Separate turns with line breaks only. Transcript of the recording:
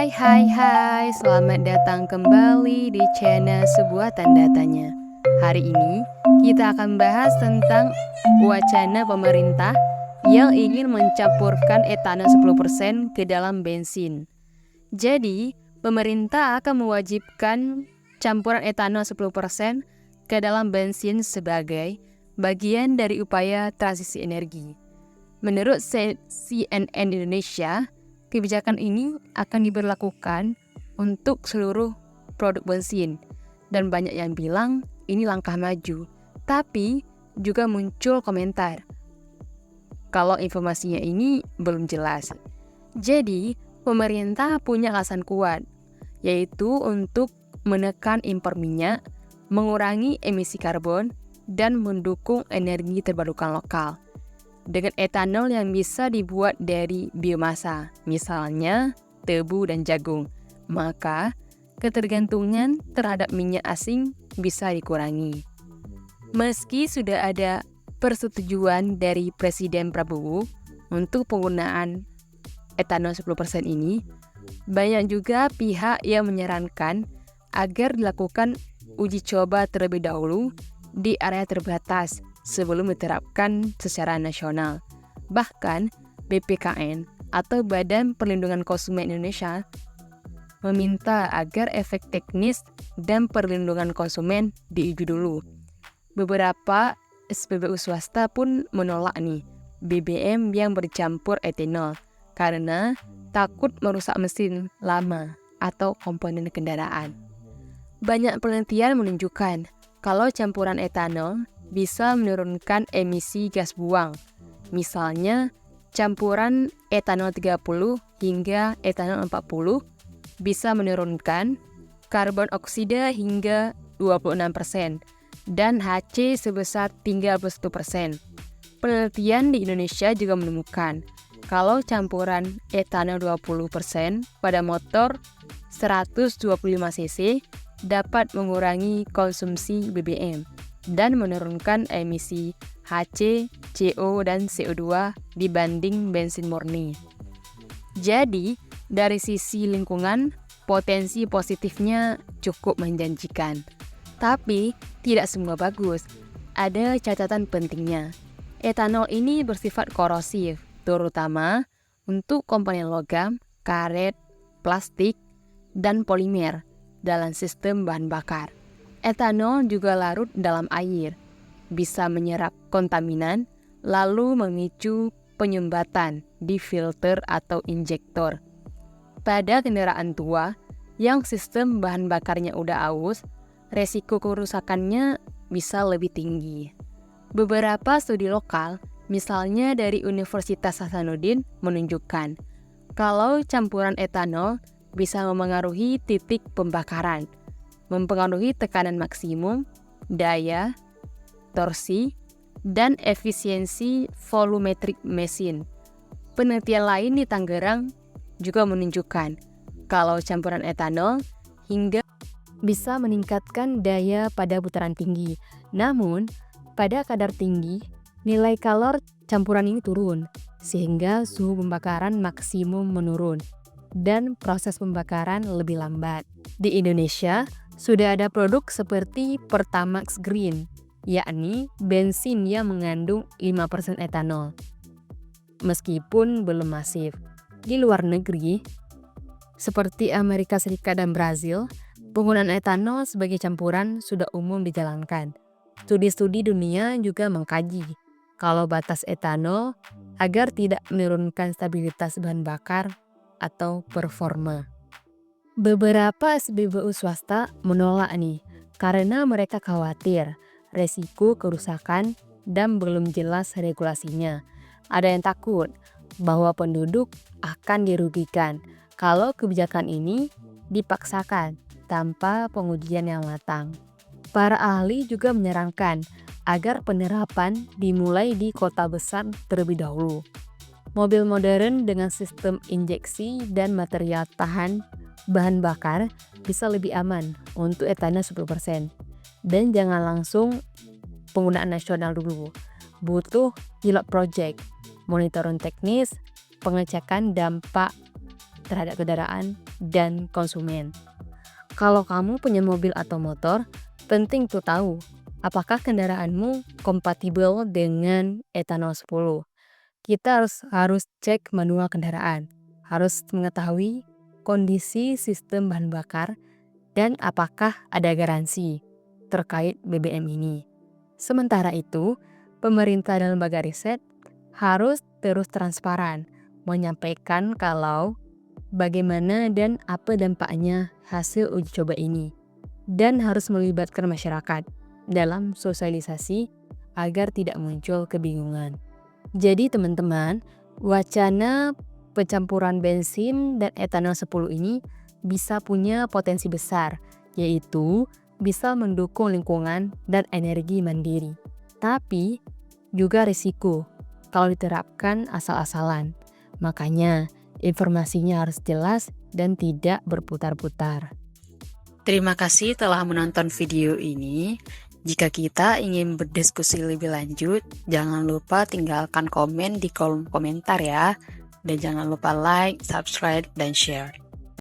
Hai, selamat datang kembali di channel Sebuah Tanda Tanya. Hari ini kita akan bahas tentang wacana pemerintah yang ingin mencampurkan etanol 10% ke dalam bensin. Jadi, pemerintah akan mewajibkan campuran etanol 10% ke dalam bensin sebagai bagian dari upaya transisi energi. Menurut CNN Indonesia, kebijakan ini akan diberlakukan untuk seluruh produk bensin, dan banyak yang bilang ini langkah maju. Tapi juga muncul komentar kalau informasinya ini belum jelas. Jadi, pemerintah punya alasan kuat, yaitu untuk menekan impor minyak, mengurangi emisi karbon, dan mendukung energi terbarukan lokal dengan etanol yang bisa dibuat dari biomasa, misalnya tebu dan jagung, maka ketergantungan terhadap minyak asing bisa dikurangi. Meski sudah ada persetujuan dari Presiden Prabowo untuk penggunaan etanol 10% ini, banyak juga pihak yang menyarankan agar dilakukan uji coba terlebih dahulu di area terbatas sebelum diterapkan secara nasional. Bahkan, BPKN atau Badan Perlindungan Konsumen Indonesia meminta agar efek teknis dan perlindungan konsumen diuji dulu. Beberapa SPBU swasta pun menolak BBM yang bercampur etanol karena takut merusak mesin lama atau komponen kendaraan. Banyak penelitian menunjukkan kalau campuran etanol bisa menurunkan emisi gas buang. Misalnya, campuran etanol 30 hingga etanol 40 bisa menurunkan karbon oksida hingga 26% dan HC sebesar 31%. Penelitian di Indonesia juga menemukan kalau campuran etanol 20% pada motor 125 cc dapat mengurangi konsumsi BBM dan menurunkan emisi HC, CO, dan CO2 dibanding bensin murni. Jadi, dari sisi lingkungan, potensi positifnya cukup menjanjikan. Tapi, tidak semua bagus. Ada catatan pentingnya. Etanol ini bersifat korosif, terutama untuk komponen logam, karet, plastik, dan polimer dalam sistem bahan bakar. Etanol juga larut dalam air, bisa menyerap kontaminan, lalu memicu penyumbatan di filter atau injektor. Pada kendaraan tua yang sistem bahan bakarnya udah aus, resiko kerusakannya bisa lebih tinggi. Beberapa studi lokal, misalnya dari Universitas Hasanuddin, menunjukkan kalau campuran etanol bisa memengaruhi titik pembakaran, mempengaruhi tekanan maksimum, daya, torsi, dan efisiensi volumetrik mesin. Penelitian lain di Tangerang juga menunjukkan kalau campuran etanol hingga bisa meningkatkan daya pada putaran tinggi. Namun, pada kadar tinggi, nilai kalor campuran ini turun, sehingga suhu pembakaran maksimum menurun dan proses pembakaran lebih lambat. Di Indonesia, sudah ada produk seperti Pertamax Green, yakni bensin yang mengandung 5% etanol. Meskipun belum masif, di luar negeri, seperti Amerika Serikat dan Brazil, penggunaan etanol sebagai campuran sudah umum dijalankan. Studi-studi dunia juga mengkaji kalau batas etanol agar tidak menurunkan stabilitas bahan bakar atau performa. Beberapa SPBU swasta menolak karena mereka khawatir resiko kerusakan dan belum jelas regulasinya. Ada yang takut bahwa penduduk akan dirugikan kalau kebijakan ini dipaksakan tanpa pengujian yang matang. Para ahli juga menyarankan agar penerapan dimulai di kota besar terlebih dahulu. Mobil modern dengan sistem injeksi dan material tahan bahan bakar bisa lebih aman untuk etanol 10%. Dan jangan langsung penggunaan nasional dulu. Butuh pilot project, monitoring teknis, pengecekan dampak terhadap kendaraan dan konsumen. Kalau kamu punya mobil atau motor, penting tuh tahu apakah kendaraanmu kompatibel dengan etanol 10. Kita harus cek manual kendaraan, harus mengetahui kondisi sistem bahan bakar, dan apakah ada garansi terkait BBM ini. Sementara itu, pemerintah dan lembaga riset harus terus transparan, menyampaikan kalau bagaimana dan apa dampaknya hasil uji coba ini, dan harus melibatkan masyarakat dalam sosialisasi agar tidak muncul kebingungan. Jadi teman-teman, wacana pencampuran bensin dan etanol 10 ini bisa punya potensi besar, yaitu bisa mendukung lingkungan dan energi mandiri. Tapi juga risiko kalau diterapkan asal-asalan. Makanya informasinya harus jelas dan tidak berputar-putar. Terima kasih telah menonton video ini. Jika kita ingin berdiskusi lebih lanjut, jangan lupa tinggalkan komen di kolom komentar ya. Dan jangan lupa like, subscribe, dan share.